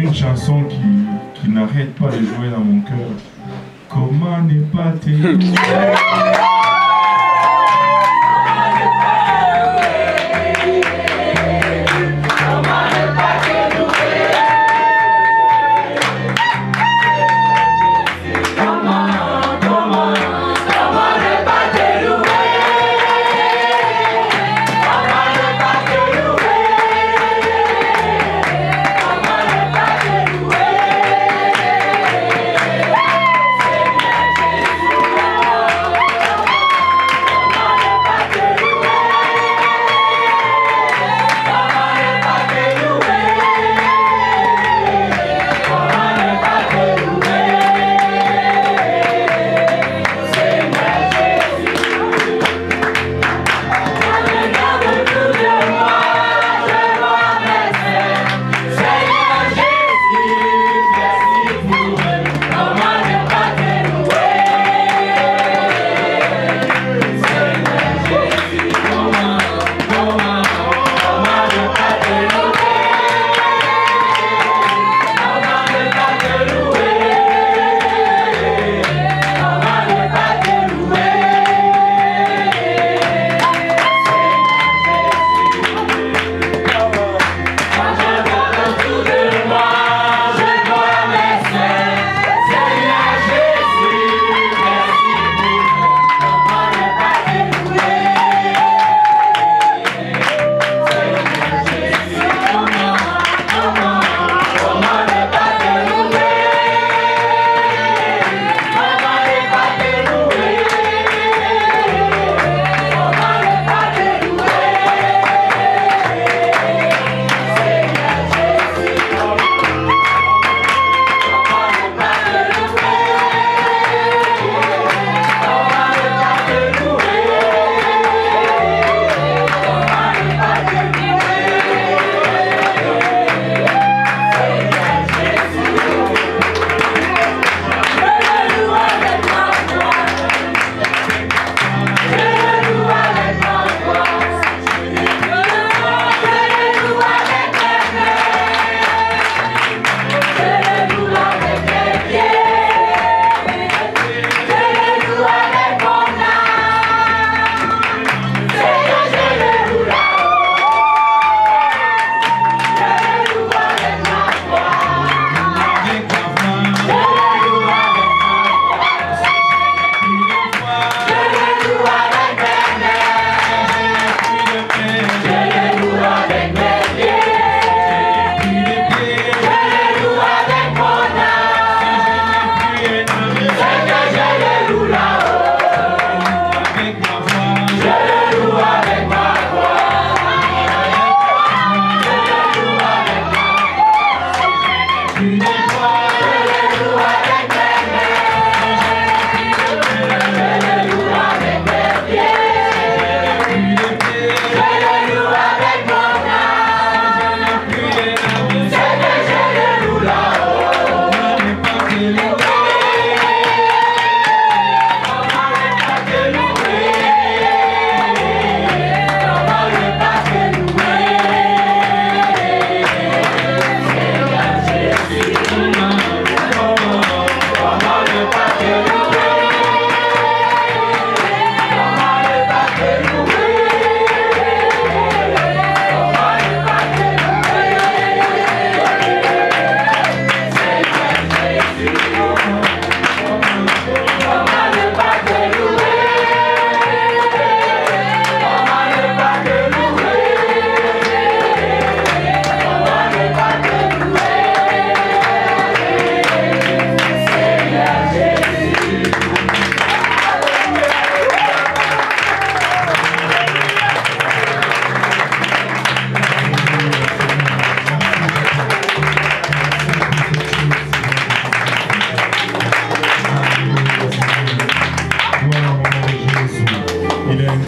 une chanson qui n'arrête pas de jouer dans mon cœur. Comment ne pas t'aimer?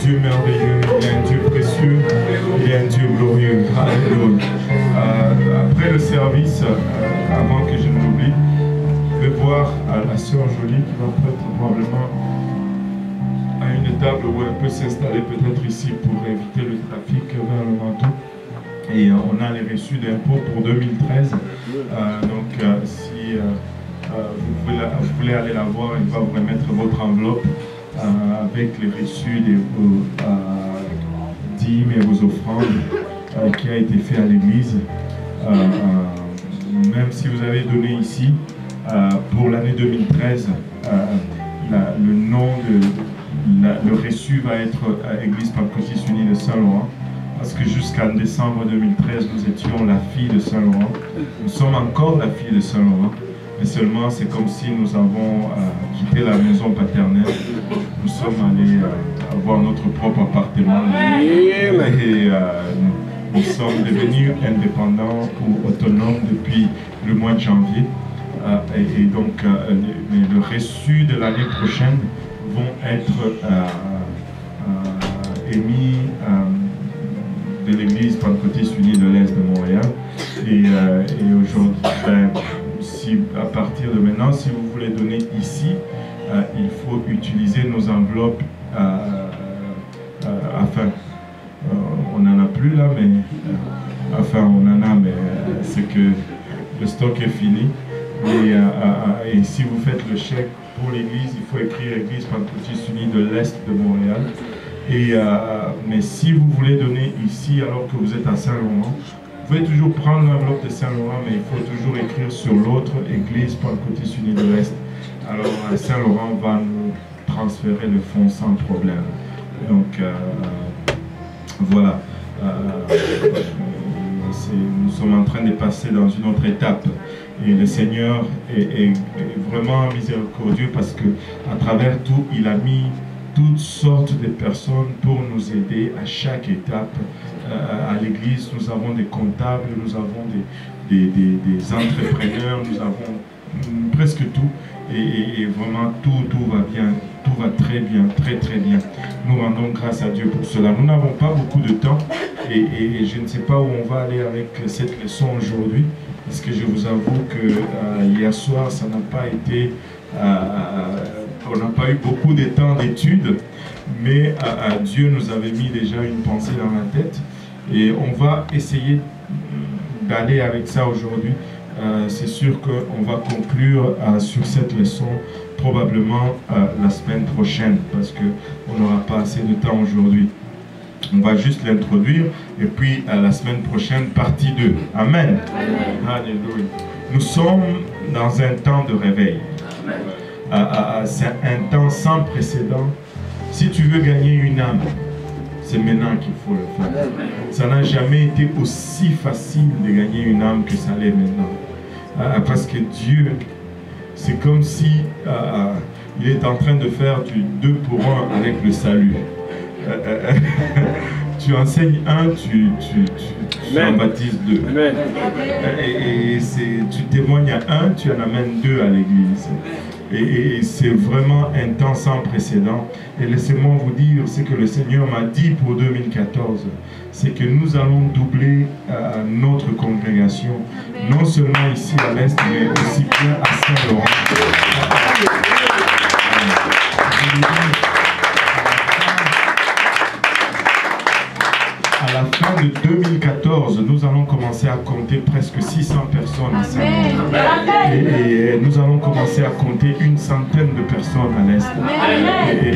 Dieu merveilleux, il est un Dieu précieux, il est un Dieu glorieux. Alléluia. Après le service, avant que je ne l'oublie, je vais voir la sœur Jolie qui va peut-être probablement à une table où elle peut s'installer peut-être ici pour éviter le trafic vers le manteau. Et on a les reçus d'impôts pour 2013. Donc, si vous voulez aller la voir, il va vous remettre votre enveloppe avec les reçus de vos dîmes et vos offrandes qui a été fait à l'église. Même si vous avez donné ici, pour l'année 2013, le nom le reçu va être Église Pentecôtiste Unie de Saint-Laurent, parce que jusqu'en décembre 2013, nous étions la fille de Saint-Laurent. Nous sommes encore la fille de Saint-Laurent, mais seulement c'est comme si nous avons quitté la maison paternelle. Nous sommes allés avoir notre propre appartement et nous sommes devenus indépendants ou autonomes depuis le mois de janvier. Et donc, le reçu de l'année prochaine vont être émis de l'Église Pentecôtiste Unie de l'Est de Montréal. Et aujourd'hui, à partir de maintenant, si vous voulez donner ici, il faut utiliser nos enveloppes afin. On n'en a plus là, mais enfin on en a, mais c'est que le stock est fini. Et si vous faites le chèque pour l'église, il faut écrire Église Pentecôtiste Unie de l'Est de Montréal. Mais si vous voulez donner ici alors que vous êtes à Saint-Laurent, vous pouvez toujours prendre l'enveloppe de Saint-Laurent, mais il faut toujours écrire sur l'autre Église Pentecôtiste Unie de l'Est. Alors Saint-Laurent va nous transférer le fonds sans problème. Donc voilà. Nous sommes en train de passer dans une autre étape. Et le Seigneur est vraiment miséricordieux parce que à travers tout, il a mis toutes sortes de personnes pour nous aider à chaque étape. À l'église, nous avons des comptables, nous avons des entrepreneurs, nous avons presque tout. Et vraiment, tout va bien, tout va très bien, très bien. Nous rendons grâce à Dieu pour cela. Nous n'avons pas beaucoup de temps et je ne sais pas où on va aller avec cette leçon aujourd'hui. Parce que je vous avoue que hier soir, ça n'a pas été, on n'a pas eu beaucoup de temps d'études, mais Dieu nous avait mis déjà une pensée dans la tête et on va essayer d'aller avec ça aujourd'hui. C'est sûr qu'on va conclure sur cette leçon probablement la semaine prochaine parce qu'on n'aura pas assez de temps aujourd'hui. On va juste l'introduire et puis la semaine prochaine, partie 2. Amen. Alléluia. Nous sommes dans un temps de réveil. C'est un temps sans précédent. Si tu veux gagner une âme, c'est maintenant qu'il faut le faire. Ça n'a jamais été aussi facile de gagner une âme que ça l'est maintenant. Parce que Dieu, c'est comme si il est en train de faire du 2 pour 1 avec le salut. Tu enseignes un, tu en baptises 2. Et tu témoignes à un, tu en amènes 2 à l'église. Et c'est vraiment un temps sans précédent. Et laissez-moi vous dire, ce que le Seigneur m'a dit pour 2014, c'est que nous allons doubler notre congrégation, non seulement ici à l'Est, mais aussi bien à Saint-Laurent. À la fin de 2014, nous allons commencer à compter presque 600 personnes à Saint-Laurent. Et nous allons commencer à compter une centaine de personnes à l'Est.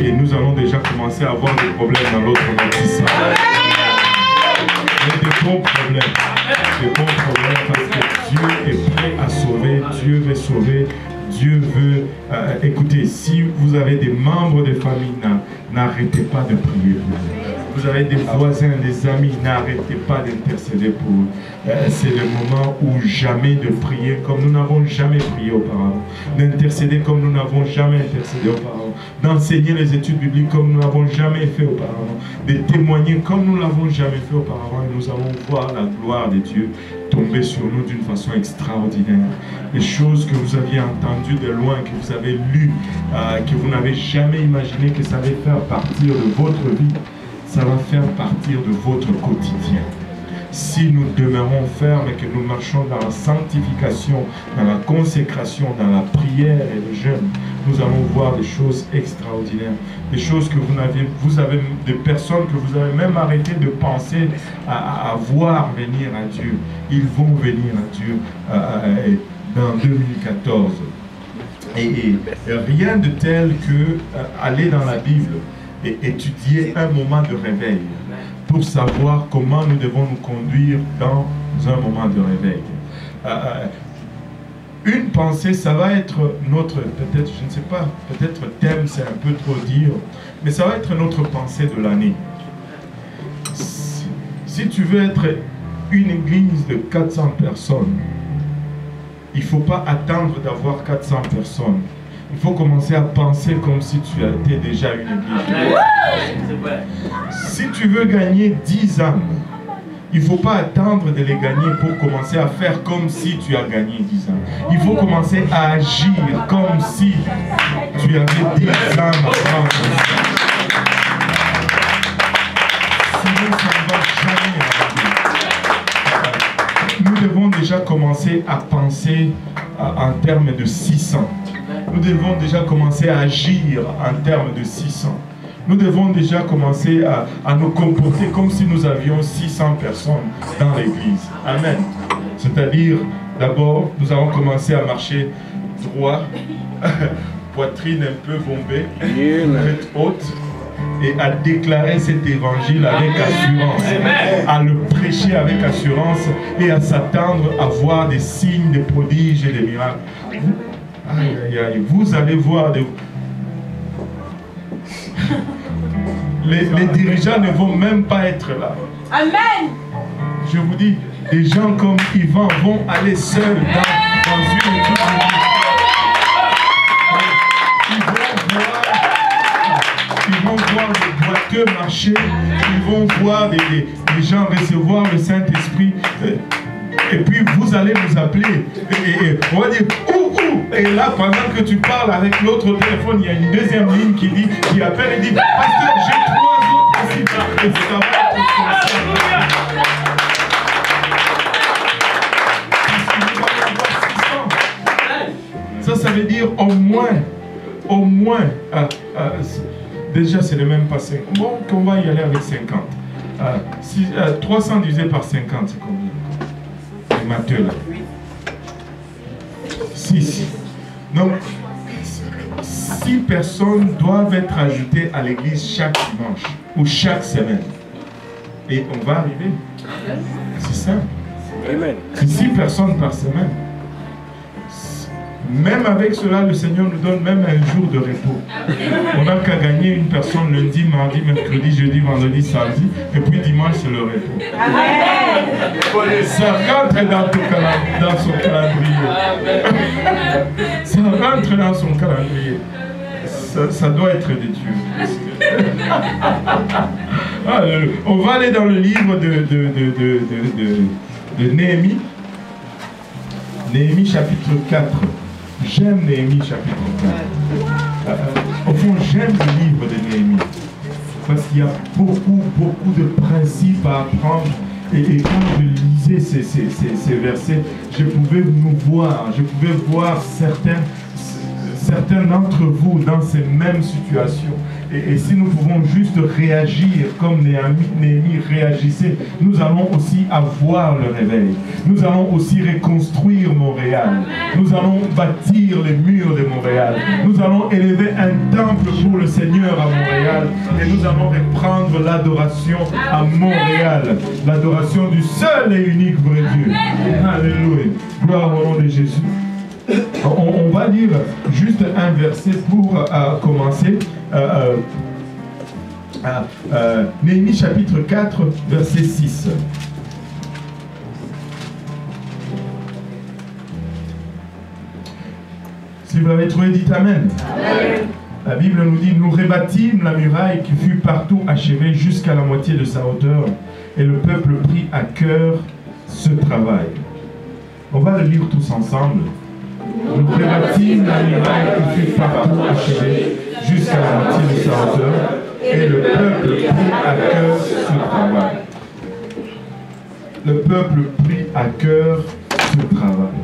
Et nous allons déjà commencer à avoir des problèmes dans l'autre bâtissement. Mais des bons problèmes. Des bons problèmes parce que Dieu est prêt à sauver. Dieu veut sauver. Dieu veut... écoutez, si vous avez des membres de famille, n'arrêtez pas de prier pour eux. Vous avez des voisins, des amis, n'arrêtez pas d'intercéder pour eux. C'est le moment où jamais de prier comme nous n'avons jamais prié auparavant. D'intercéder comme nous n'avons jamais intercédé auparavant. D'enseigner les études bibliques comme nous n'avons jamais fait auparavant. De témoigner comme nous n'avons jamais fait auparavant. Et nous allons voir la gloire de Dieu tomber sur nous d'une façon extraordinaire. Les choses que vous aviez entendues de loin, que vous avez lues, que vous n'avez jamais imaginé que ça allait faire partir de votre vie, ça va faire partir de votre quotidien. si nous demeurons fermes et que nous marchons dans la sanctification, dans la consécration, dans la prière et le jeûne, nous allons voir des choses extraordinaires, des choses que vous avez des personnes que vous avez même arrêté de penser à voir venir à Dieu. Ils vont venir à Dieu dans 2014. Et rien de tel que aller dans la Bible et étudier un moment de réveil pour savoir comment nous devons nous conduire dans un moment de réveil. Une pensée, ça va être notre, peut-être, je ne sais pas, peut-être thème, c'est un peu trop dire, mais ça va être notre pensée de l'année. Si tu veux être une église de 400 personnes, il ne faut pas attendre d'avoir 400 personnes. Il faut commencer à penser comme si tu étais déjà une église. Si tu veux gagner 10 âmes, il ne faut pas attendre de les gagner pour commencer à faire comme si tu as gagné 10 âmes. Il faut commencer à agir comme si tu avais 10 âmes à prendre. Sinon, ça ne va jamais arriver. Nous devons déjà commencer à penser en termes de 600. Nous devons déjà commencer à agir en termes de 600. Nous devons déjà commencer à nous comporter comme si nous avions 600 personnes dans l'église. Amen. C'est-à-dire, d'abord, nous allons commencer à marcher droit, poitrine un peu bombée, tête haute, et à déclarer cet évangile avec assurance, à le prêcher avec assurance et à s'attendre à voir des signes, des prodiges et des miracles. Vous allez voir les dirigeants ne vont même pas être là. Amen. Je vous dis, des gens comme Yvan vont aller seuls dans une équipe. Ils vont voir des boiteux marcher, ils vont voir des gens recevoir le Saint-Esprit. Et puis vous allez nous appeler et on va dire ouh. Et là, pendant que tu parles avec l'autre au téléphone, il y a une deuxième ligne qui appelle et dit pasteur, j'ai 3 autres ici. Et ça va être ça veut dire au moins déjà c'est le même pas 50. Bon, qu'on va y aller avec 50. 300 divisé par 50, c'est combien? Matthieu là. 6. Donc, 6 personnes doivent être ajoutées à l'église chaque dimanche ou chaque semaine. Et on va arriver. C'est simple. C'est 6 personnes par semaine. Même avec cela, le Seigneur nous donne même un jour de repos. On n'a qu'à gagner une personne lundi, mardi, mercredi, jeudi, vendredi, samedi, et puis dimanche, c'est le repos. Amen. Ça rentre dans son calendrier. Ça rentre dans son calendrier. Ça doit être de Dieu. On va aller dans le livre de Néhémie. Néhémie chapitre 4. J'aime Néhémie chapitre 4. Au fond, j'aime le livre de Néhémie. Parce qu'il y a beaucoup de principes à apprendre. Et quand je lisais ces versets, je pouvais voir certains d'entre vous dans ces mêmes situations. Et si nous pouvons juste réagir comme Néhémie réagissait, nous allons aussi avoir le réveil. Nous allons aussi reconstruire Montréal. Nous allons bâtir les murs de Montréal. Nous allons élever un temple pour le Seigneur à Montréal. Et nous allons reprendre l'adoration à Montréal. L'adoration du seul et unique vrai Dieu. Alléluia. Gloire au nom de Jésus. On va lire juste un verset pour commencer. Néhémie chapitre 4, verset 6. Si vous l'avez trouvé, dites Amen. Amen. La Bible nous dit, nous rebâtîmes la muraille qui fut partout achevée jusqu'à la moitié de sa hauteur, et le peuple prit à cœur ce travail. On va le lire tous ensemble. Nous rebâtîmes la muraille qui fut partout achevée jusqu'à la moitié de sa hauteur, et le peuple prit à cœur ce travail. le peuple prit à cœur ce travail.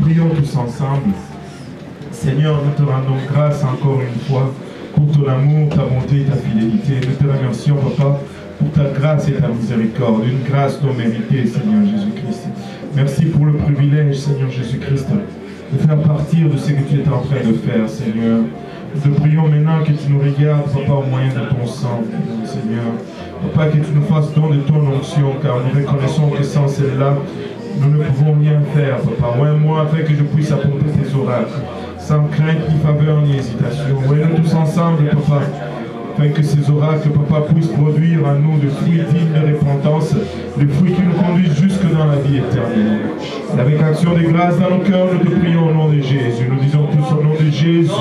Prions tous ensemble. Seigneur, nous te rendons grâce encore une fois pour ton amour, ta bonté et ta fidélité. Nous te remercions, Papa, pour ta grâce et ta miséricorde, une grâce non méritée, Seigneur Jésus-Christ. Merci pour le privilège, Seigneur Jésus-Christ, de faire partir de ce que tu es en train de faire, Seigneur. Nous te prions maintenant que tu nous regardes, Papa, au moyen de ton sang, Seigneur. Papa, que tu nous fasses don de ton onction, car nous reconnaissons que sans celle-là, nous ne pouvons rien faire, Papa. Oins-moi afin que je puisse apporter tes oracles, sans crainte, ni faveur, ni hésitation. Oins-nous tous ensemble, Papa, afin que ces oracles, Papa, puissent produire en nous des fruits dignes de repentance, des fruits qui nous conduisent jusque dans la vie éternelle. Et avec action de grâce dans nos cœurs, nous te prions au nom de Jésus. Nous disons tous au nom de Jésus.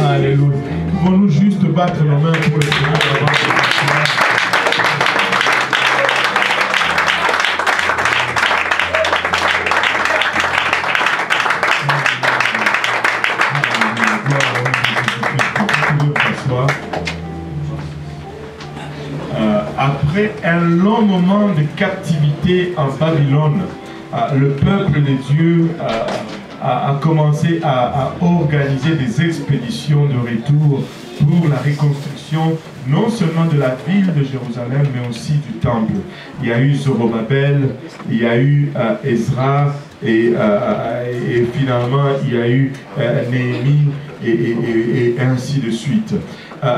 Alléluia. Pouvons-nous juste battre nos mains pour le Seigneur avant de commencer? Après un long moment de captivité en Babylone, le peuple de Dieu a commencé à organiser des expéditions de retour pour la reconstruction non seulement de la ville de Jérusalem, mais aussi du temple. Il y a eu Zorobabel, il y a eu Ezra, et finalement il y a eu Néhémie, et ainsi de suite.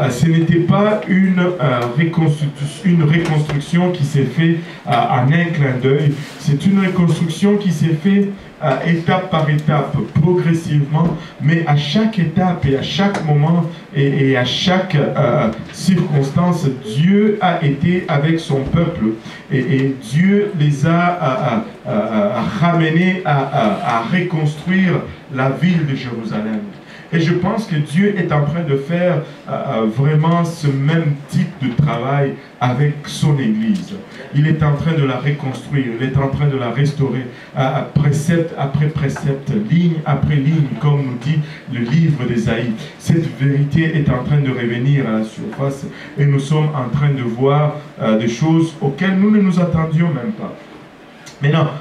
Ce n'était pas une reconstruction qui s'est faite en un clin d'œil, c'est une reconstruction qui s'est faite étape par étape, progressivement, mais à chaque étape et à chaque moment et à chaque circonstance, Dieu a été avec son peuple et Dieu les a ramenés à reconstruire la ville de Jérusalem. Et je pense que Dieu est en train de faire vraiment ce même type de travail avec son Église. Il est en train de la reconstruire, il est en train de la restaurer, précepte après précepte, ligne après ligne, comme nous dit le livre d'Ésaïe. Cette vérité est en train de revenir à la surface et nous sommes en train de voir des choses auxquelles nous ne nous attendions même pas. Maintenant,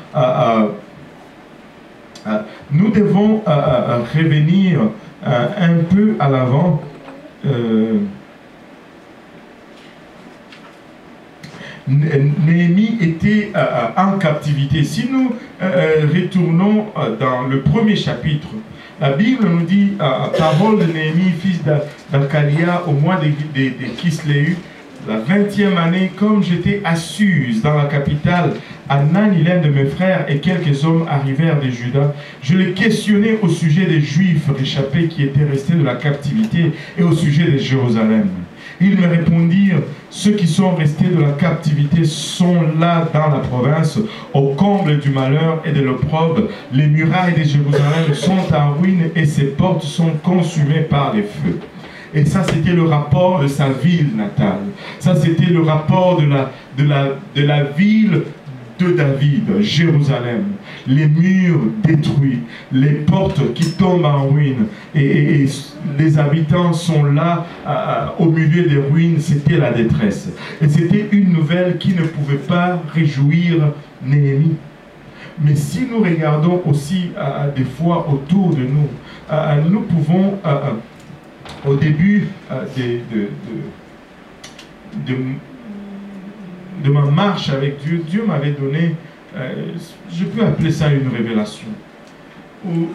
nous devons revenir un peu à l'avant. Néhémie était en captivité. Si nous retournons dans le premier chapitre, la Bible nous dit, parole de Néhémie, fils d'Akalia, au mois de Kisléu, la 20e année, comme j'étais à Suse, dans la capitale, Anan, l'un de mes frères et quelques hommes arrivèrent de Juda. Je les questionnais au sujet des Juifs réchappés qui étaient restés de la captivité et au sujet de Jérusalem. Ils me répondirent, ceux qui sont restés de la captivité sont là dans la province, au comble du malheur et de l'opprobre. Les murailles de Jérusalem sont en ruine et ses portes sont consumées par les feux. Et ça, c'était le rapport de sa ville natale. Ça, c'était le rapport de la ville de David, Jérusalem. Les murs détruits, les portes qui tombent en ruine. Et les habitants sont là, au milieu des ruines. C'était la détresse. Et c'était une nouvelle qui ne pouvait pas réjouir Néhémie. Mais si nous regardons aussi des fois autour de nous, nous pouvons... au début de ma marche avec Dieu, Dieu m'avait donné, je peux appeler ça une révélation, où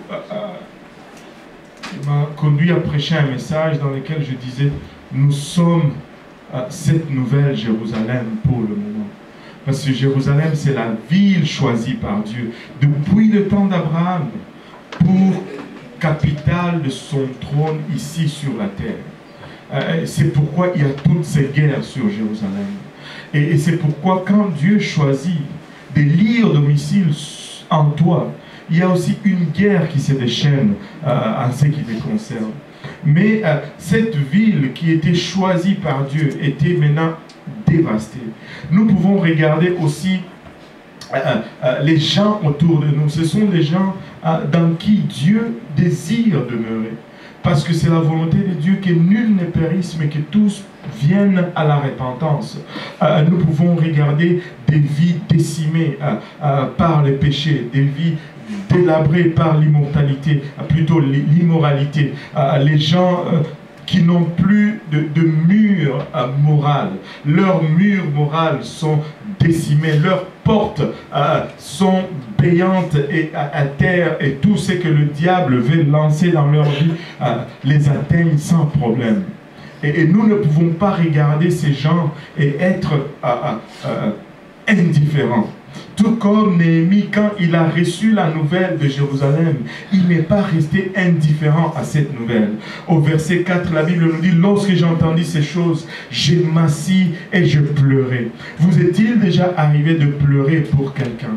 il m'a conduit à prêcher un message dans lequel je disais, nous sommes cette nouvelle Jérusalem pour le moment. Parce que Jérusalem, c'est la ville choisie par Dieu depuis le temps d'Abraham pour capitale de son trône ici sur la terre. C'est pourquoi il y a toutes ces guerres sur Jérusalem. Et c'est pourquoi quand Dieu choisit d'élire domicile en toi, il y a aussi une guerre qui se déchaîne en ce qui te concerne. Mais cette ville qui était choisie par Dieu était maintenant dévastée. Nous pouvons regarder aussi les gens autour de nous. Ce sont des gens dans qui Dieu désire demeurer. Parce que c'est la volonté de Dieu que nul ne périsse, mais que tous viennent à la repentance. Nous pouvons regarder des vies décimées par les péchés, des vies délabrés par l'immortalité, plutôt l'immoralité, les gens qui n'ont plus de mur moral. Leurs murs moraux sont décimés, leurs portes sont béantes et à terre, et tout ce que le diable veut lancer dans leur vie les atteigne sans problème. Et nous ne pouvons pas regarder ces gens et être indifférents. Tout comme Néhémie, quand il a reçu la nouvelle de Jérusalem, il n'est pas resté indifférent à cette nouvelle. Au verset 4, la Bible nous dit, « Lorsque j'ai entendu ces choses, je m'assis et je pleurais. » Vous est-il déjà arrivé de pleurer pour quelqu'un?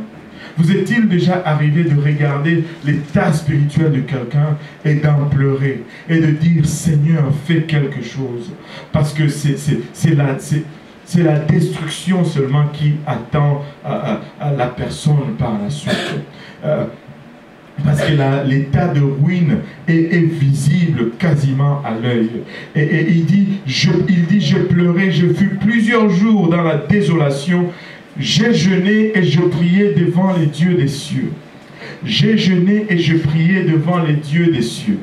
Vous est-il déjà arrivé de regarder l'état spirituel de quelqu'un et d'en pleurer et de dire, « Seigneur, fais quelque chose. » Parce que c'est la destruction seulement qui attend la personne par la suite. Parce que l'état de ruine est visible quasiment à l'œil. Et il dit, je pleurais, je fus plusieurs jours dans la désolation. J'ai jeûné et je priais devant les dieux des cieux. J'ai jeûné et je priais devant les dieux des cieux.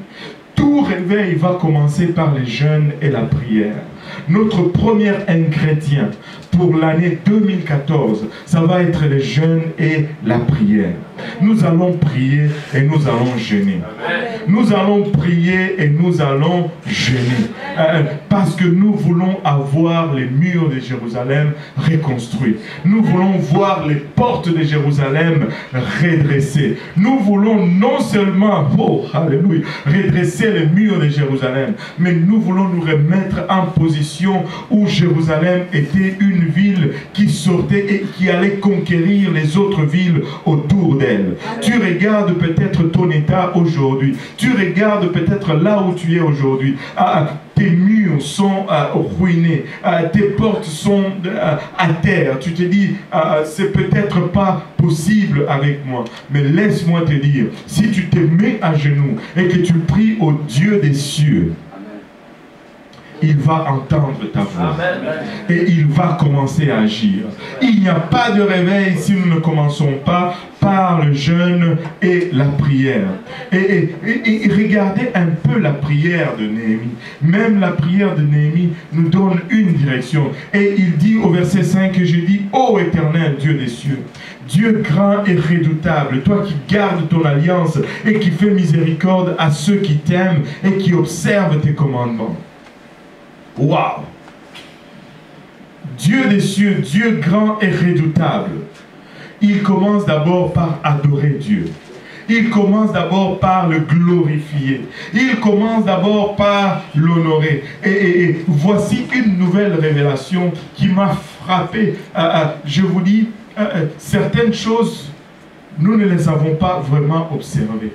Tout réveil va commencer par les jeûnes et la prière. Notre premier ingrédient pour l'année 2014, ça va être les jeûnes et la prière. Nous allons prier et nous allons jeûner. Nous allons prier et nous allons jeûner. Parce que nous voulons avoir les murs de Jérusalem reconstruits. Nous voulons voir les portes de Jérusalem redressées. Nous voulons non seulement, oh, alléluia, redresser les murs de Jérusalem, mais nous voulons nous remettre en position où Jérusalem était une ville qui sortait et qui allait conquérir les autres villes autour d'elle. Tu regardes peut-être ton état aujourd'hui. Tu regardes peut-être là où tu es aujourd'hui. Tes murs sont ruinés. Tes portes sont à terre. Tu te dis, c'est peut-être pas possible avec moi. Mais laisse-moi te dire, si tu te mets à genoux et que tu pries au Dieu des cieux, il va entendre ta voix. Et il va commencer à agir. Il n'y a pas de réveil si nous ne commençons pas par le jeûne et la prière. Et regardez un peu la prière de Néhémie. Même la prière de Néhémie nous donne une direction. Et il dit au verset 5 que je dis, « Ô Éternel, Dieu des cieux, Dieu grand et redoutable, toi qui gardes ton alliance et qui fais miséricorde à ceux qui t'aiment et qui observent tes commandements. » Waouh! Dieu des cieux, Dieu grand et redoutable. Il commence d'abord par adorer Dieu. Il commence d'abord par le glorifier. Il commence d'abord par l'honorer. Et voici une nouvelle révélation qui m'a frappé. Je vous dis, certaines choses, nous ne les avons pas vraiment observées.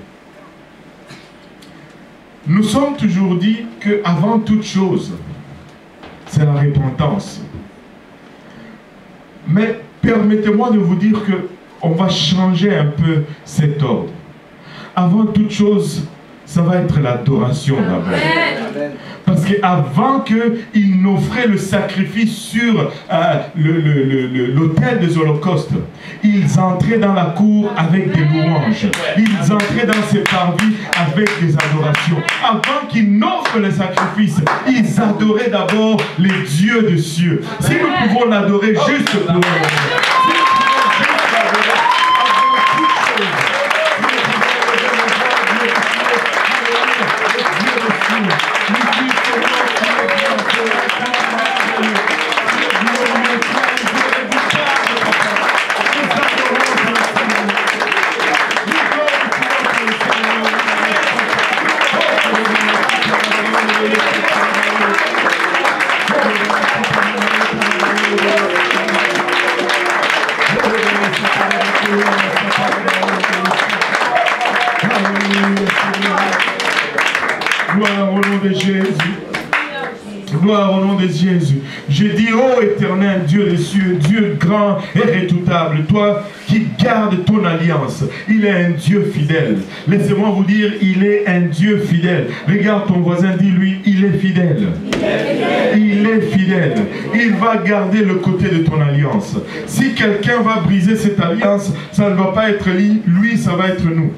Nous sommes toujours dit qu'avant toute chose, c'est la repentance. Mais permettez-moi de vous dire qu'on va changer un peu cet ordre. Avant toute chose, ça va être l'adoration d'abord. Parce qu'avant qu'ils n'offraient le sacrifice sur l'autel des holocaustes, ils entraient dans la cour avec des louanges. Ils entraient dans ces parvis avec des adorations. Avant qu'ils n'offrent le sacrifice, ils adoraient d'abord les dieux des cieux. Si nous pouvons l'adorer juste pour nous. Gloire au nom de Jésus. Gloire au nom de Jésus. Je dis, ô Éternel, Dieu des cieux, Dieu grand et redoutable, toi qui garde ton alliance. Il est un Dieu fidèle. Laissez-moi vous dire, il est un Dieu fidèle. Regarde ton voisin, dis-lui, il est fidèle. Il est fidèle. Il va garder le côté de ton alliance. Si quelqu'un va briser cette alliance, ça ne va pas être lui, ça va être nous.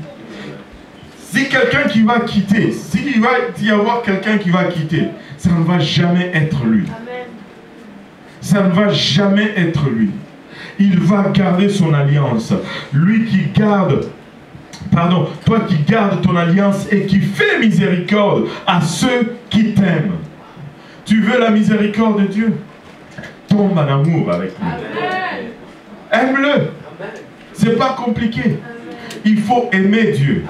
Si quelqu'un qui va quitter, s'il va y avoir quelqu'un qui va quitter, ça ne va jamais être lui. Ça ne va jamais être lui. Il va garder son alliance. Lui qui garde, pardon, toi qui gardes ton alliance et qui fait miséricorde à ceux qui t'aiment. Tu veux la miséricorde de Dieu? Tombe en amour avec lui. Aime-le. C'est pas compliqué. Il faut aimer Dieu.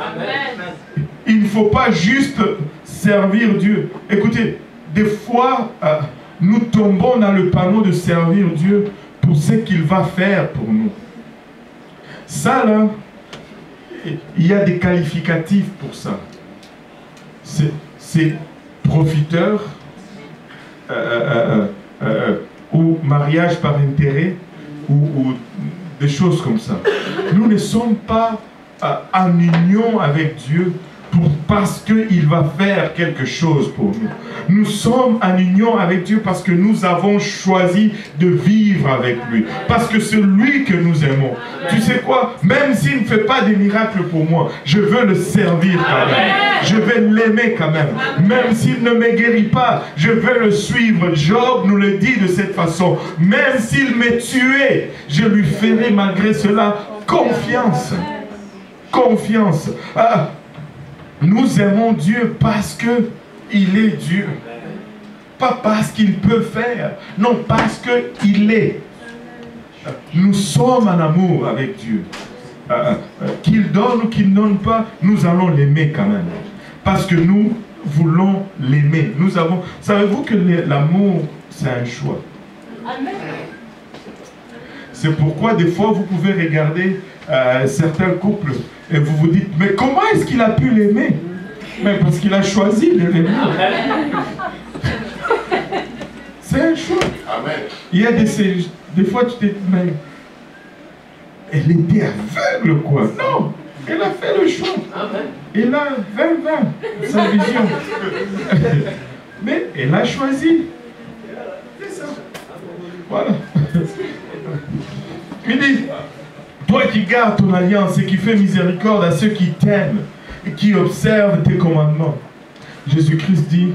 Il ne faut pas juste servir Dieu. Écoutez, des fois, nous tombons dans le panneau de servir Dieu pour ce qu'il va faire pour nous. Ça, là, il y a des qualificatifs pour ça. C'est profiteur, ou mariage par intérêt, ou des choses comme ça. Nous ne sommes pas en union avec Dieu parce qu'il va faire quelque chose pour nous. Nous sommes en union avec Dieu parce que nous avons choisi de vivre avec lui. Parce que c'est lui que nous aimons. Tu sais quoi? Même s'il ne fait pas des miracles pour moi, je veux le servir quand même. Je vais l'aimer quand même. Même s'il ne me guérit pas, je vais le suivre. Job nous le dit de cette façon. Même s'il m'est tué, je lui ferai malgré cela confiance. Confiance. Nous aimons Dieu parce qu'il est Dieu. Pas parce qu'il peut faire. Non, parce qu'il est. Nous sommes en amour avec Dieu. Qu'il donne ou qu'il ne donne pas, nous allons l'aimer quand même. Parce que nous voulons l'aimer. Nous avons. Savez-vous que l'amour, c'est un choix? Amen. C'est pourquoi des fois vous pouvez regarder certains couples et vous vous dites, mais comment est-ce qu'il a pu l'aimer? Mais parce qu'il a choisi de l'aimer. C'est un choix. Amen. Il y a des fois tu te dis, mais elle était aveugle quoi? Non, elle a fait le choix. Amen. Elle a 20-20, sa vision. Mais elle a choisi. C'est ça. Voilà. Il dit, toi qui gardes ton alliance et qui fais miséricorde à ceux qui t'aiment et qui observent tes commandements. Jésus-Christ dit,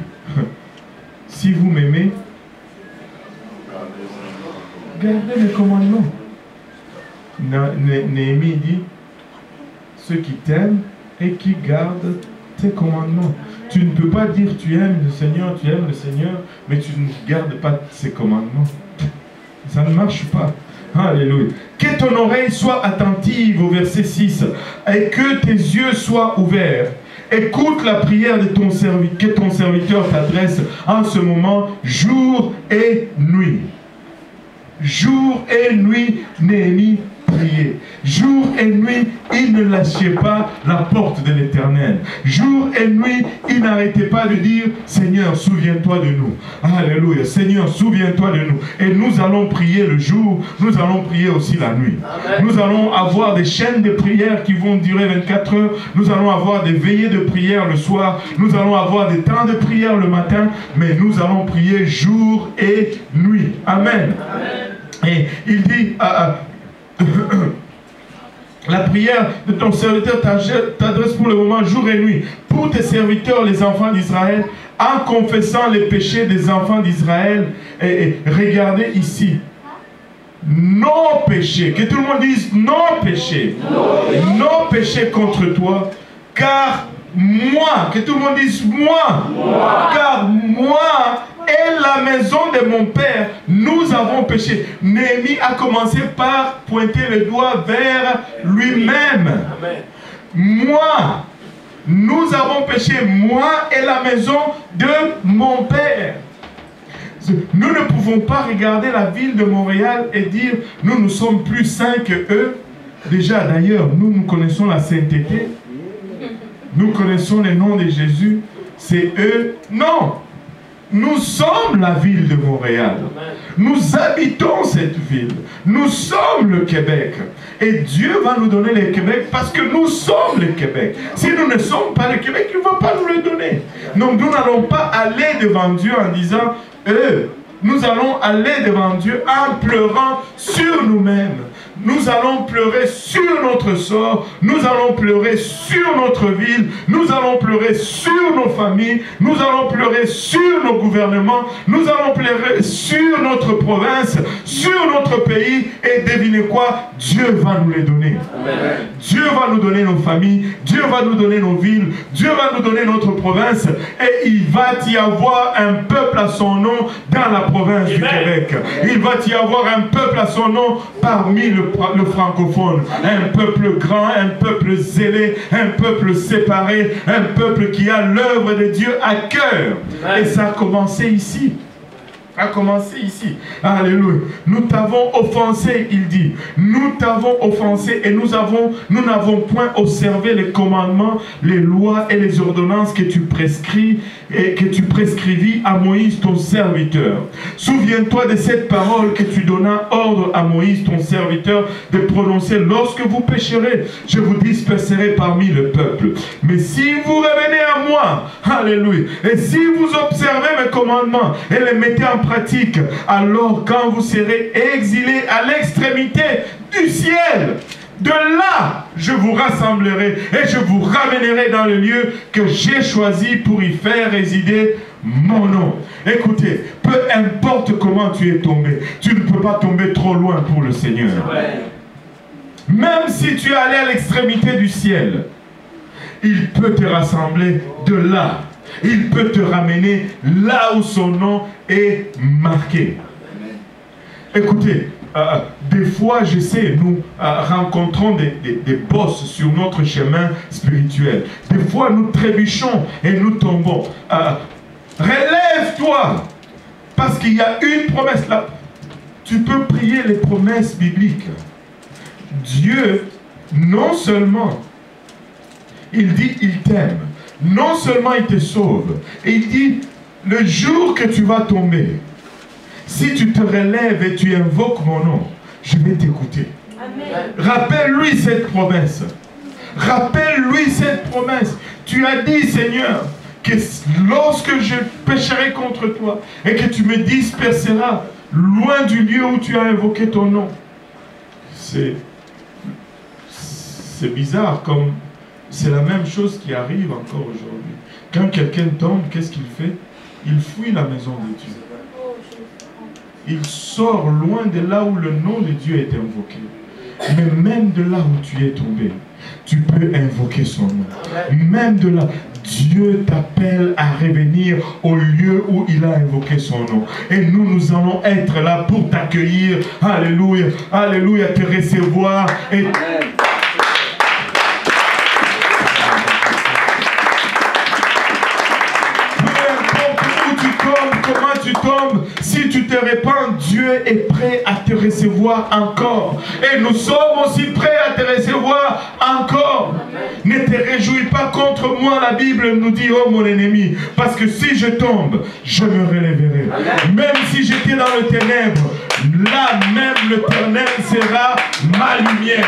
si vous m'aimez, gardez mes commandements. Néhémie dit, ceux qui t'aiment et qui gardent tes commandements. Tu ne peux pas dire tu aimes le Seigneur, mais tu ne gardes pas ses commandements. Ça ne marche pas. Alléluia. Que ton oreille soit attentive au verset 6 et que tes yeux soient ouverts. Écoute la prière de ton serviteur, que ton serviteur t'adresse en ce moment, jour et nuit. Jour et nuit, Néhémie priait. Jour et nuit, il ne lâchait pas la porte de l'Éternel. Jour et nuit, il n'arrêtait pas de dire, Seigneur, souviens-toi de nous. Alléluia. Seigneur, souviens-toi de nous. Et nous allons prier le jour, nous allons prier aussi la nuit. Amen. Nous allons avoir des chaînes de prière qui vont durer 24 heures. Nous allons avoir des veillées de prière le soir. Nous allons avoir des temps de prière le matin. Mais nous allons prier jour et nuit. Amen. Amen. Et il dit... la prière de ton serviteur t'adresse pour le moment jour et nuit pour tes serviteurs les enfants d'Israël en confessant les péchés des enfants d'Israël et regardez ici nos péchés, que tout le monde dise nos péchés, nos péchés contre toi, car moi, que tout le monde dise moi. Car moi et la maison de mon père, nous avons péché. Néhémie a commencé par pointer le doigt vers lui-même. Moi, nous avons péché, moi et la maison de mon père. Nous ne pouvons pas regarder la ville de Montréal et dire, nous sommes plus saints que eux. Déjà, d'ailleurs, nous connaissons la sainteté. Nous connaissons les noms de Jésus. C'est eux. Non. nous sommes la ville de Montréal. Nous habitons cette ville. Nous sommes le Québec. Et Dieu va nous donner le Québec parce que nous sommes le Québec. Si nous ne sommes pas le Québec, il ne va pas nous le donner. Donc nous n'allons pas aller devant Dieu en disant nous allons aller devant Dieu en pleurant sur nous-mêmes. Nous allons pleurer sur notre sort, nous allons pleurer sur notre ville, nous allons pleurer sur nos familles, nous allons pleurer sur nos gouvernements, nous allons pleurer sur notre province, sur notre pays, et devinez quoi? Dieu va nous les donner. Amen. Dieu va nous donner nos familles, Dieu va nous donner nos villes, Dieu va nous donner notre province, et il va y avoir un peuple à son nom dans la province du Québec. Il va y avoir un peuple à son nom parmi le francophone. Un peuple grand, un peuple zélé, un peuple séparé, un peuple qui a l'œuvre de Dieu à cœur. Et ça a commencé ici. A commencé ici. Alléluia. Nous t'avons offensé, il dit. Nous t'avons offensé et nous n'avons point observé les commandements, les lois et les ordonnances que tu prescris et que tu prescrivis à Moïse ton serviteur. Souviens-toi de cette parole que tu donnas ordre à Moïse ton serviteur de prononcer. Lorsque vous pécherez, je vous disperserai parmi le peuple. Mais si vous revenez à moi, alléluia, et si vous observez mes commandements et les mettez en pratique, alors quand vous serez exilés à l'extrémité du ciel, de là, je vous rassemblerai et je vous ramènerai dans le lieu que j'ai choisi pour y faire résider mon nom. Écoutez, peu importe comment tu es tombé, tu ne peux pas tomber trop loin pour le Seigneur. Même si tu es allé à l'extrémité du ciel, il peut te rassembler de là. Il peut te ramener là où son nom est marqué. Écoutez, des fois, je sais, nous rencontrons des bosses sur notre chemin spirituel. Des fois, nous trébuchons et nous tombons. Relève-toi, parce qu'il y a une promesse là. Tu peux prier les promesses bibliques. Dieu, non seulement, il dit, il t'aime. Non seulement il te sauve, et il dit, le jour que tu vas tomber, si tu te relèves et tu invoques mon nom, je vais t'écouter. Rappelle-lui cette promesse. Rappelle-lui cette promesse. Tu as dit, Seigneur, que lorsque je pécherai contre toi, et que tu me disperseras loin du lieu où tu as invoqué ton nom. C'est bizarre comme... C'est la même chose qui arrive encore aujourd'hui. Quand quelqu'un tombe, qu'est-ce qu'il fait? Il fuit la maison de Dieu. Il sort loin de là où le nom de Dieu est invoqué. Mais même de là où tu es tombé, tu peux invoquer son nom. Même de là, Dieu t'appelle à revenir au lieu où il a invoqué son nom. Et nous allons être là pour t'accueillir. Alléluia, alléluia, te recevoir. Et comment tu tombes, si tu te répands, Dieu est prêt à te recevoir encore. Et nous sommes aussi prêts à te recevoir encore. Ne te réjouis pas contre moi, la Bible nous dit, oh mon ennemi, parce que si je tombe, je me relèverai. Même si j'étais dans le ténèbre, là même l'Éternel sera ma lumière.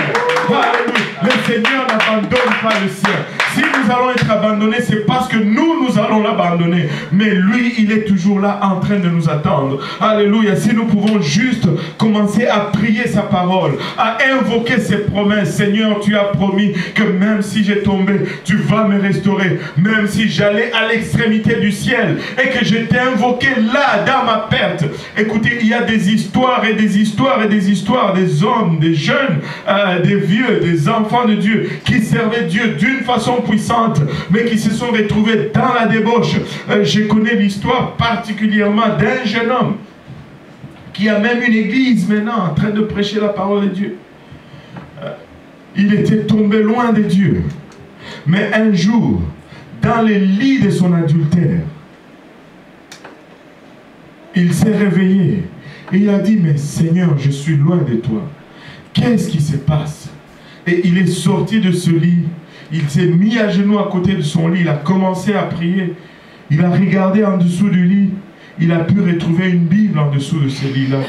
Alléluia. Le Seigneur n'abandonne pas le sien. Si nous allons être abandonnés, c'est parce que nous allons l'abandonner. Mais lui, il est toujours là en train de nous attendre. Alléluia. Si nous pouvons juste commencer à prier sa parole, à invoquer ses promesses. Seigneur, tu as promis que même si j'ai tombé, tu vas me restaurer. Même si j'allais à l'extrémité du ciel et que je t'ai invoqué là, dans ma perte. Écoutez, il y a des histoires et des histoires et des histoires, des hommes, des jeunes, des vieux, des enfants de Dieu qui servaient Dieu d'une façon puissante, mais qui se sont retrouvés dans la débauche. Je connais l'histoire particulièrement d'un jeune homme qui a même une église maintenant en train de prêcher la parole de Dieu. Il était tombé loin de Dieu. Mais un jour, dans les lits de son adultère, il s'est réveillé et il a dit, mais Seigneur, je suis loin de toi. Qu'est-ce qui se passe? Et il est sorti de ce lit. Il s'est mis à genoux à côté de son lit. Il a commencé à prier. Il a regardé en dessous du lit. il a pu retrouver une Bible en dessous de ce lit-là.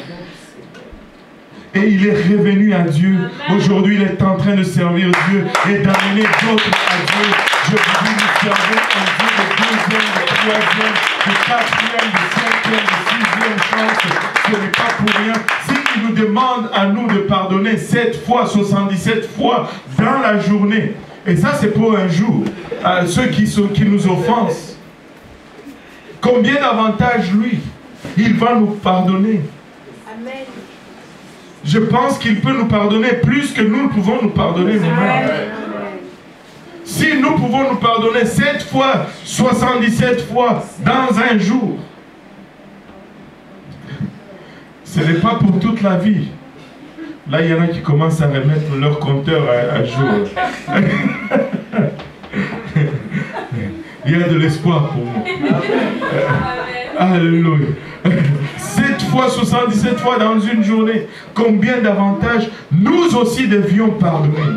Et il est revenu à Dieu. Aujourd'hui, il est en train de servir Dieu et d'amener d'autres à Dieu. Je vous dis, nous servons un Dieu de deuxième, de troisième, de quatrième, de cinquième, de sixième chance. Ce n'est pas pour rien. S'il nous demande à nous de pardonner 7 fois, 77 fois dans la journée, et ça c'est pour un jour, ceux qui nous offensent, combien d'avantages lui, il va nous pardonner. Amen. Je pense qu'il peut nous pardonner plus que nous pouvons nous pardonner nous-mêmes. Si nous pouvons nous pardonner 7 fois, 77 fois dans un jour, ce n'est pas pour toute la vie. Là, il y en a qui commencent à remettre leur compteur à jour. Il y a de l'espoir pour moi. Alléluia. 7 fois, 77 fois dans une journée. Combien d'avantages nous aussi devions pardonner.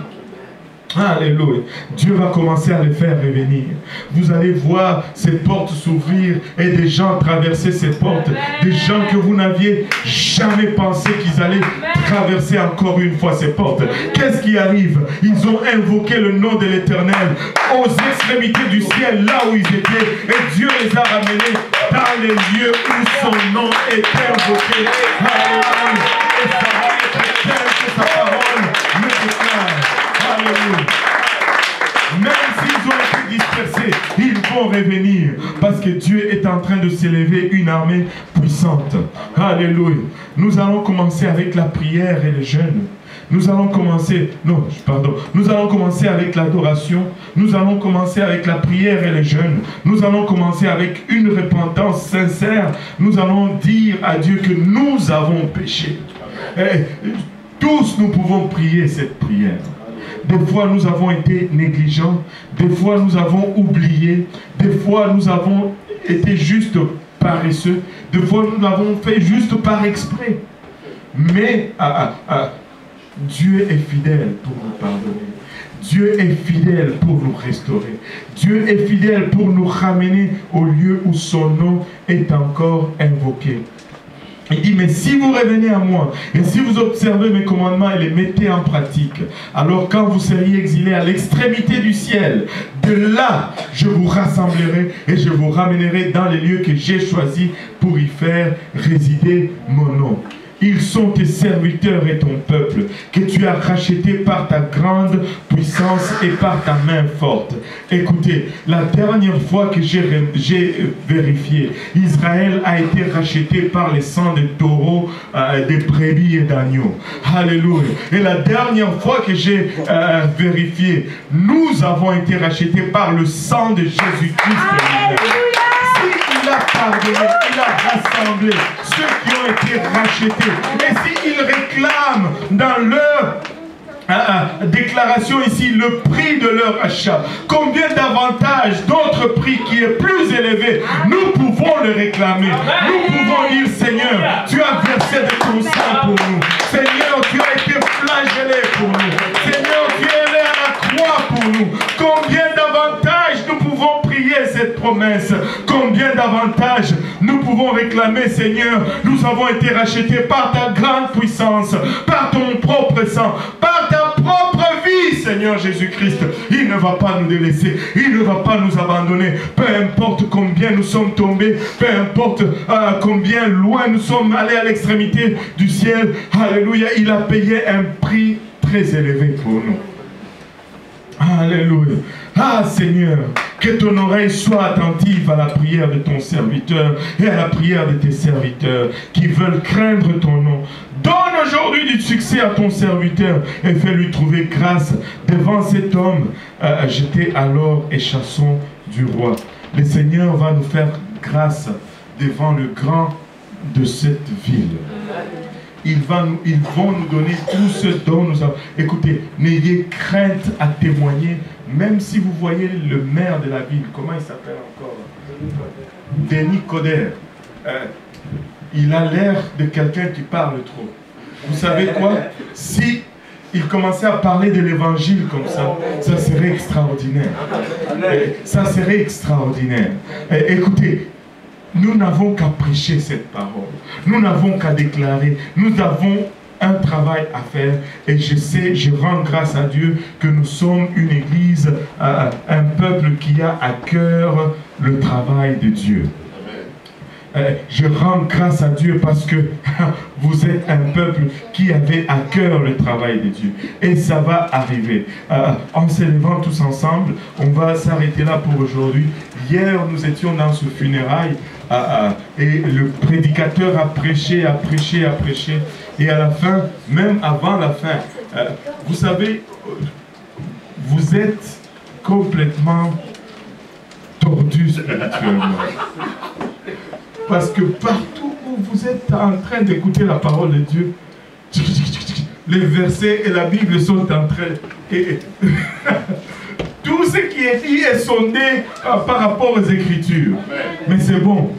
Alléluia. Dieu va commencer à les faire revenir. Vous allez voir ces portes s'ouvrir et des gens traverser ces portes. Des gens que vous n'aviez jamais pensé qu'ils allaient traverser encore une fois ces portes. Qu'est-ce qui arrive? Ils ont invoqué le nom de l'Éternel aux extrémités du ciel, là où ils étaient. Et Dieu les a ramenés dans les lieux où son nom est invoqué. Alléluia. Et ça va être tel que sa parole le déclare. Alléluia. Même s'ils ont été dispersés, ils vont revenir parce que Dieu est en train de s'élever une armée puissante. Alléluia. Nous allons commencer avec la prière et le jeûne. Nous allons commencer, nous allons commencer avec l'adoration. Nous allons commencer avec la prière et le jeûne. Nous allons commencer avec une repentance sincère. Nous allons dire à Dieu que nous avons péché. Et tous nous pouvons prier cette prière. Des fois, nous avons été négligents. Des fois, nous avons oublié. Des fois, nous avons été juste paresseux. Des fois, nous l'avons fait juste par exprès. Mais Dieu est fidèle pour nous pardonner. Dieu est fidèle pour nous restaurer. Dieu est fidèle pour nous ramener au lieu où son nom est encore invoqué. Il dit, mais si vous revenez à moi, et si vous observez mes commandements et les mettez en pratique, alors quand vous seriez exilés à l'extrémité du ciel, de là, je vous rassemblerai et je vous ramènerai dans les lieux que j'ai choisis pour y faire résider mon nom. Ils sont tes serviteurs et ton peuple, que tu as racheté par ta grande puissance et par ta main forte. Écoutez, la dernière fois que j'ai vérifié, Israël a été racheté par les sangs des taureaux, des brebis et d'agneaux. Alléluia. Et la dernière fois que j'ai vérifié, nous avons été rachetés par le sang de Jésus-Christ. Il a pardonné, il a rassemblé ceux qui ont été rachetés. Et s'ils réclament dans leur déclaration ici le prix de leur achat, combien d'avantages, d'autres prix qui est plus élevé, nous pouvons le réclamer. Nous pouvons dire, Seigneur, tu as versé de ton sang pour nous. Seigneur, tu as été flagellé pour nous. Seigneur, tu es allé à la croix pour nous. Combien d'avantages nous pouvons prier cette promesse. Combien d'avantages nous pouvons réclamer, Seigneur. Nous avons été rachetés par ta grande puissance, par ton propre sang, par ta propre vie, Seigneur Jésus-Christ. Il ne va pas nous délaisser, il ne va pas nous abandonner. Peu importe combien nous sommes tombés, peu importe combien loin nous sommes allés à l'extrémité du ciel. Alléluia, il a payé un prix très élevé pour nous. Alléluia. Ah Seigneur, que ton oreille soit attentive à la prière de ton serviteur et à la prière de tes serviteurs qui veulent craindre ton nom. Donne aujourd'hui du succès à ton serviteur et fais-lui trouver grâce devant cet homme jeté à l'or et chasson du roi. Le Seigneur va nous faire grâce devant le grand de cette ville. Ils vont nous donner tout ce dont nous avons. Écoutez, n'ayez crainte à témoigner, même si vous voyez le maire de la ville. Comment il s'appelle encore? Denis Coderre. Il a l'air de quelqu'un qui parle trop. Vous savez quoi? Si il commençait à parler de l'évangile comme ça serait extraordinaire. Ça serait extraordinaire. Écoutez, nous n'avons qu'à prêcher cette parole. Nous n'avons qu'à déclarer. Nous avons un travail à faire. Et je rends grâce à Dieu que nous sommes une église, un peuple qui a à cœur le travail de Dieu. Je rends grâce à Dieu parce que vous êtes un peuple qui avait à cœur le travail de Dieu. Et ça va arriver. En s'élevant tous ensemble, on va s'arrêter là pour aujourd'hui. Hier, nous étions dans ce funérail et le prédicateur a prêché, a prêché, a prêché. Et à la fin, même avant la fin, vous savez, vous êtes complètement tordu spirituellement. Parce que partout où vous êtes en train d'écouter la parole de Dieu, les versets et la Bible sont en train... Tout ce qui est dit est sondé par rapport aux Écritures. Amen. Mais c'est bon.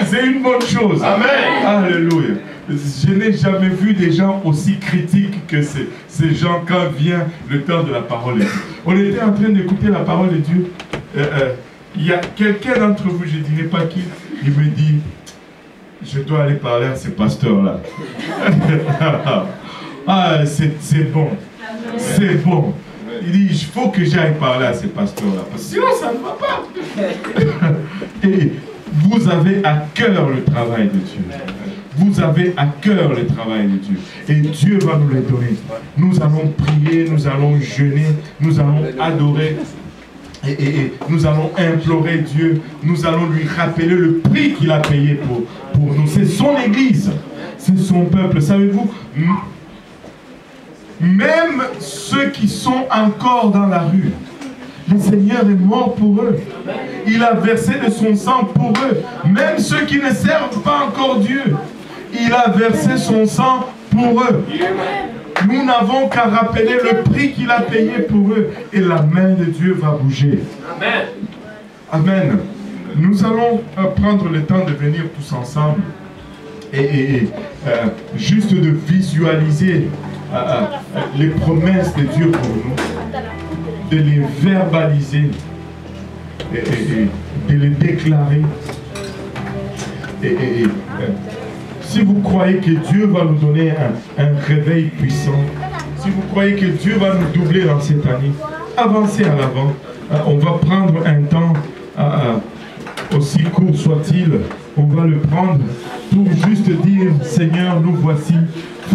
C'est une bonne chose. Amen. Alléluia. Je n'ai jamais vu des gens aussi critiques que ces gens quand vient le temps de la parole de Dieu. On était en train d'écouter la parole de Dieu. Il y a quelqu'un d'entre vous, je ne dirais pas qui, il me dit, je dois aller parler à ce pasteur-là. Ah, c'est bon. C'est bon. Il dit, il faut que j'aille parler à ce pasteur-là. Parce que sinon, ça ne va pas. Et vous avez à cœur le travail de Dieu. Vous avez à cœur le travail de Dieu. Et Dieu va nous le donner. Nous allons prier, nous allons jeûner, nous allons adorer. Et nous allons implorer Dieu, nous allons lui rappeler le prix qu'il a payé pour nous. C'est son église, c'est son peuple. Savez-vous, même ceux qui sont encore dans la rue, le Seigneur est mort pour eux. Il a versé de son sang pour eux. Même ceux qui ne servent pas encore Dieu, il a versé son sang pour eux. Nous n'avons qu'à rappeler le prix qu'il a payé pour eux. Et la main de Dieu va bouger. Amen. Amen. Nous allons prendre le temps de venir tous ensemble et juste de visualiser les promesses de Dieu pour nous, de les verbaliser et de les déclarer. Si vous croyez que Dieu va nous donner un réveil puissant, si vous croyez que Dieu va nous doubler dans cette année, avancez à l'avant. On va prendre un temps, aussi court soit-il, on va le prendre pour juste dire, Seigneur, nous voici,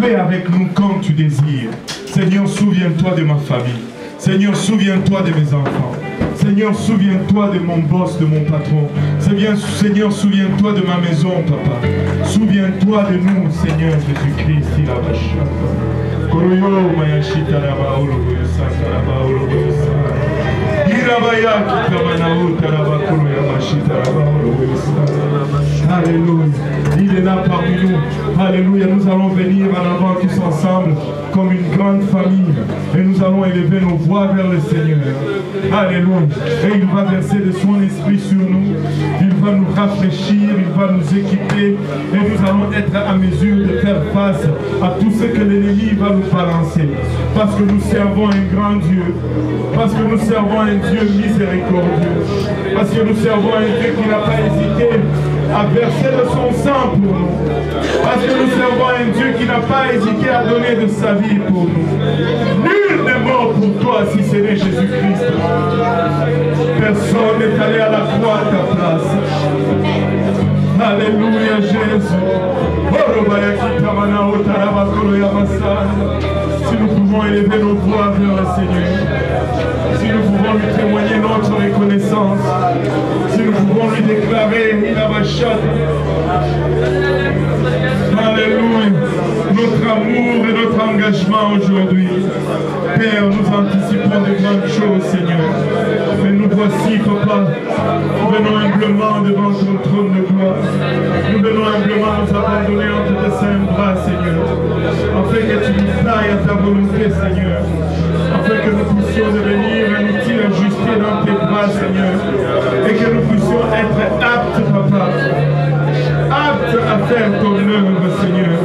fais avec nous comme tu désires. Seigneur, souviens-toi de ma famille. Seigneur, souviens-toi de mes enfants. Seigneur, souviens-toi de mon boss, de mon patron. Seigneur, souviens-toi de ma maison, papa. Souviens-toi de nous, Seigneur Jésus-Christ. Alléluia. Il est là parmi nous. Alléluia. Nous allons venir en avant tous ensemble comme une grande famille. Et nous allons élever nos voix vers le Seigneur. Alléluia. Et il va verser de son esprit sur nous. Il va nous rafraîchir. Il va nous équiper. Et nous allons être à mesure de faire face à tout ce que l'ennemi va nous balancer. Parce que nous servons un grand Dieu. Parce que nous servons un Dieu miséricordieux. Parce que nous servons un Dieu qui n'a pas hésité à verser de son sang pour nous. Parce que nous servons un Dieu qui n'a pas hésité à donner de sa vie pour nous. Nul n'est mort pour toi si ce n'est Jésus-Christ. Personne n'est allé à la croix à ta place. Alléluia Jésus. Si nous pouvons élever nos voix vers le Seigneur, si nous pouvons lui témoigner notre reconnaissance, si nous pouvons lui déclarer, il a ma chatte. Alléluia. Notre amour et notre engagement aujourd'hui. Père, nous anticipons de grandes choses, Seigneur. Mais nous voici, Papa. Nous venons humblement devant ton trône de gloire. Nous venons humblement nous abandonner entre tes saints bras, Seigneur. Afin que tu nous tailles à ta volonté, Seigneur. Afin que nous puissions devenir un outil ajusté dans tes bras, Seigneur. Et que nous puissions être aptes, Papa. Apte à faire ton œuvre, Seigneur.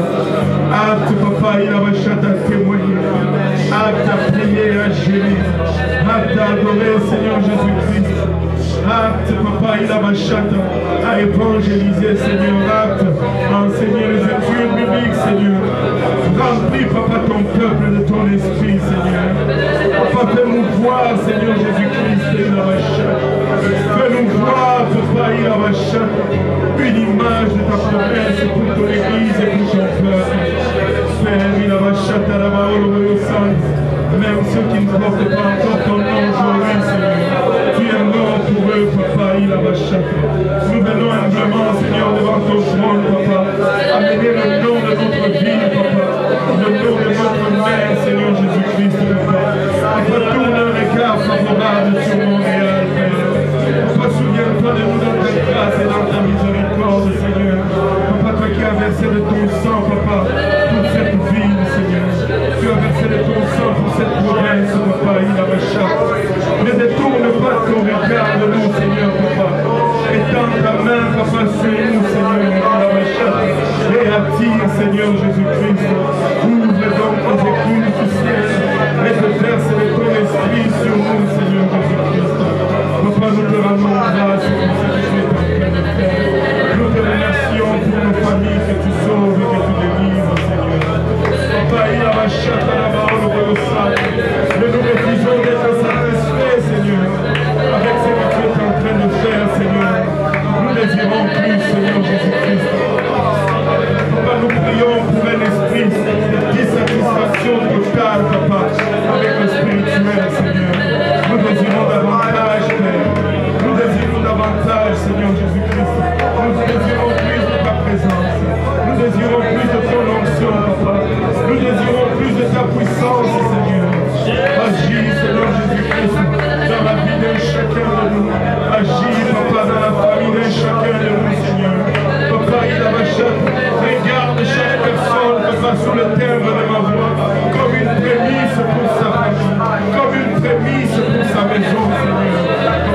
Apte, Papa, il a à témoigner. Apte à prier, à gérer. Apte à adorer, Seigneur Jésus-Christ. Apte, Papa, à évangéliser, Seigneur, acte, enseigner les études bibliques, Seigneur. Remplis, Papa, ton peuple de ton esprit, Seigneur. Papa, fais-nous voir, Seigneur Jésus-Christ, fais-nous voir, Papa, une image de ta promesse pour ton Église et pour ton peuple. Même ceux qui ne portent pas encore ton nom aujourd'hui, Seigneur, tu es mort pour eux, Papa, nous venons humblement, Seigneur, devant ton trône, Papa, amener le nom de notre vie, Papa, le nom de notre mère, Seigneur Jésus-Christ, Papa. Papa, tourne un regard favorable sur Montréal, Père. Papa, souviens-toi de nous dans ta grâce et dans ta miséricorde, Seigneur. Papa, toi qui as versé de ton sang, Papa, pour cette ville, Seigneur. Tu as versé de ton sang pour cette province, Papa, ne détourne pas ton regard de nous, Seigneur, Papa. Étends ta main, Papa, sur nous, Seigneur, et attire, Seigneur Jésus-Christ. Ouvre donc les écluses du ciel et verse de ton esprit sur nous, Seigneur Jésus-Christ. Papa, nous te rendons grâce pour ce que tu es en train de faire. Nous te remercions pour nos familles que tu sauves et que tu délivres, Seigneur. Papa, il a la chatte à la parole de l'Ossac. Mais nous refusons d'être satisfaits, Seigneur, avec ce que tu es en train de faire, Seigneur. Nous désirons plus, Seigneur Jésus-Christ. Papa, nous prions pour un esprit de dissatisfaction totale, Papa, avec le spirituel, Seigneur. Nous désirons davantage, Père. Nous désirons davantage, Seigneur Jésus-Christ. Nous désirons plus de ta présence. Nous désirons plus de ton onction, Papa. Nous désirons plus de ta puissance, Seigneur. Agis, Seigneur Jésus-Christ, dans la vie d'un chacun de nous. Agis, Papa, dans la famille d'un chacun de nous, Seigneur. Papa, il a ma chatte. Regarde chaque personne, Papa, sous le timbre de ma voix, comme une prémisse pour sa famille, comme une prémisse pour sa maison, Seigneur.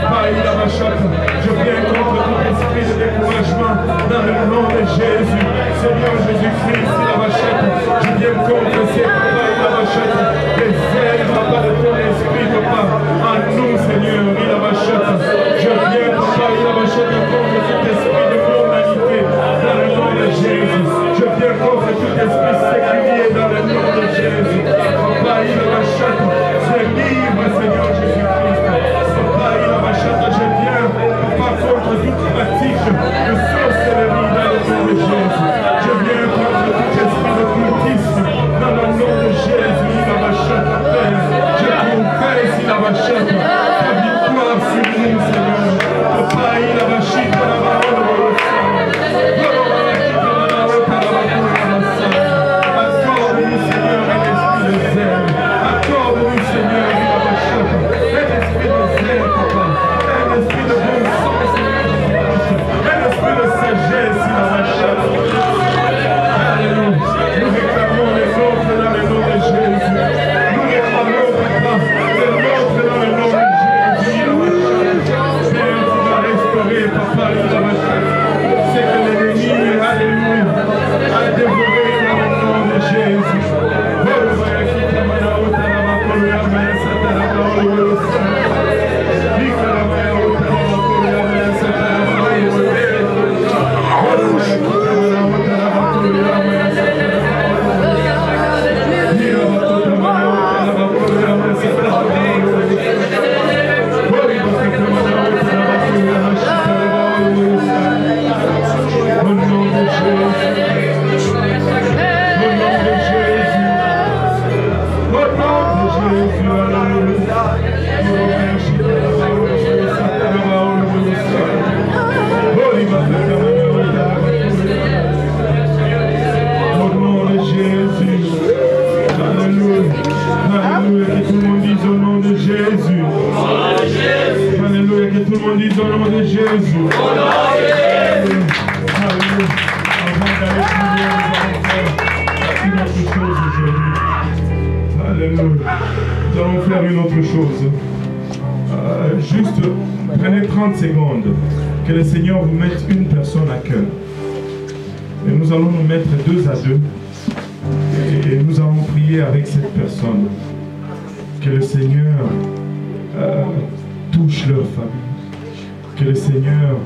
Papa, il a ma chatte. Je viens contre tout esprit de découragement dans le nom de Jésus. Seigneur Jésus-Christ, il a ma chatte. Je viens contre ces Papa, il a ma chatte. Les ailes, Papa, de ton esprit, Papa, en nous, Seigneur, il a ma chatte. Je viens, Papa, il a ma chatte contre tout esprit de mondanité dans le nom de Jésus. Je viens contre tout esprit séculier dans le nom de Jésus. Papa, il a ma chatte. Je livre, Seigneur Jésus-Christ. Papa, il a ma chatte. Je viens, Papa, contre toute pratique de sorcellerie dans le nom de Jésus. Je viens contre tout esprit de cultisme dans le nom de Jésus. Il a ma chatte, Père. Je confesse, il a ma chatte. Ta victoire sur nous, Seigneur. Papa, il a ma chatte. Accorde-nous, Seigneur, un esprit de zèle. Accorde-nous, Seigneur, un esprit de zèle, Papa. Un esprit de bon sens, un esprit de sagesse, il a ma chatte. Alléluia. Nous réclamons les autres dans le nom de Jésus. Nous réclamons, Papa, les autres dans le nom de Jésus. Il a ma chatte. Père, tu vas restaurer, Papa, il a ma chatte. C'est que l'ennemi, alléluia, a dévoré dans le nom de Jésus. Nous allons faire une autre chose. Juste prenez 30 secondes. Que le Seigneur vous mette une personne à cœur. Et nous allons nous mettre 2 à 2. Et nous allons prier avec cette personne. Que le Seigneur touche leur famille. Que le Seigneur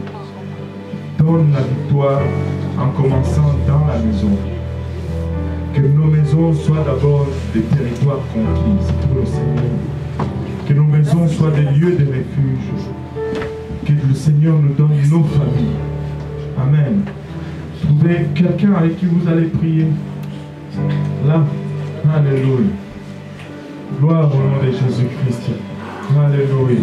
donne la victoire en commençant dans la maison. Que nos maisons soient d'abord des territoires conquis, c'est pour le Seigneur. Que nos maisons soient des lieux de refuge. Que le Seigneur nous donne nos familles. Amen. Trouvez quelqu'un avec qui vous allez prier. Là. Alléluia. Gloire au nom de Jésus-Christ. Alléluia.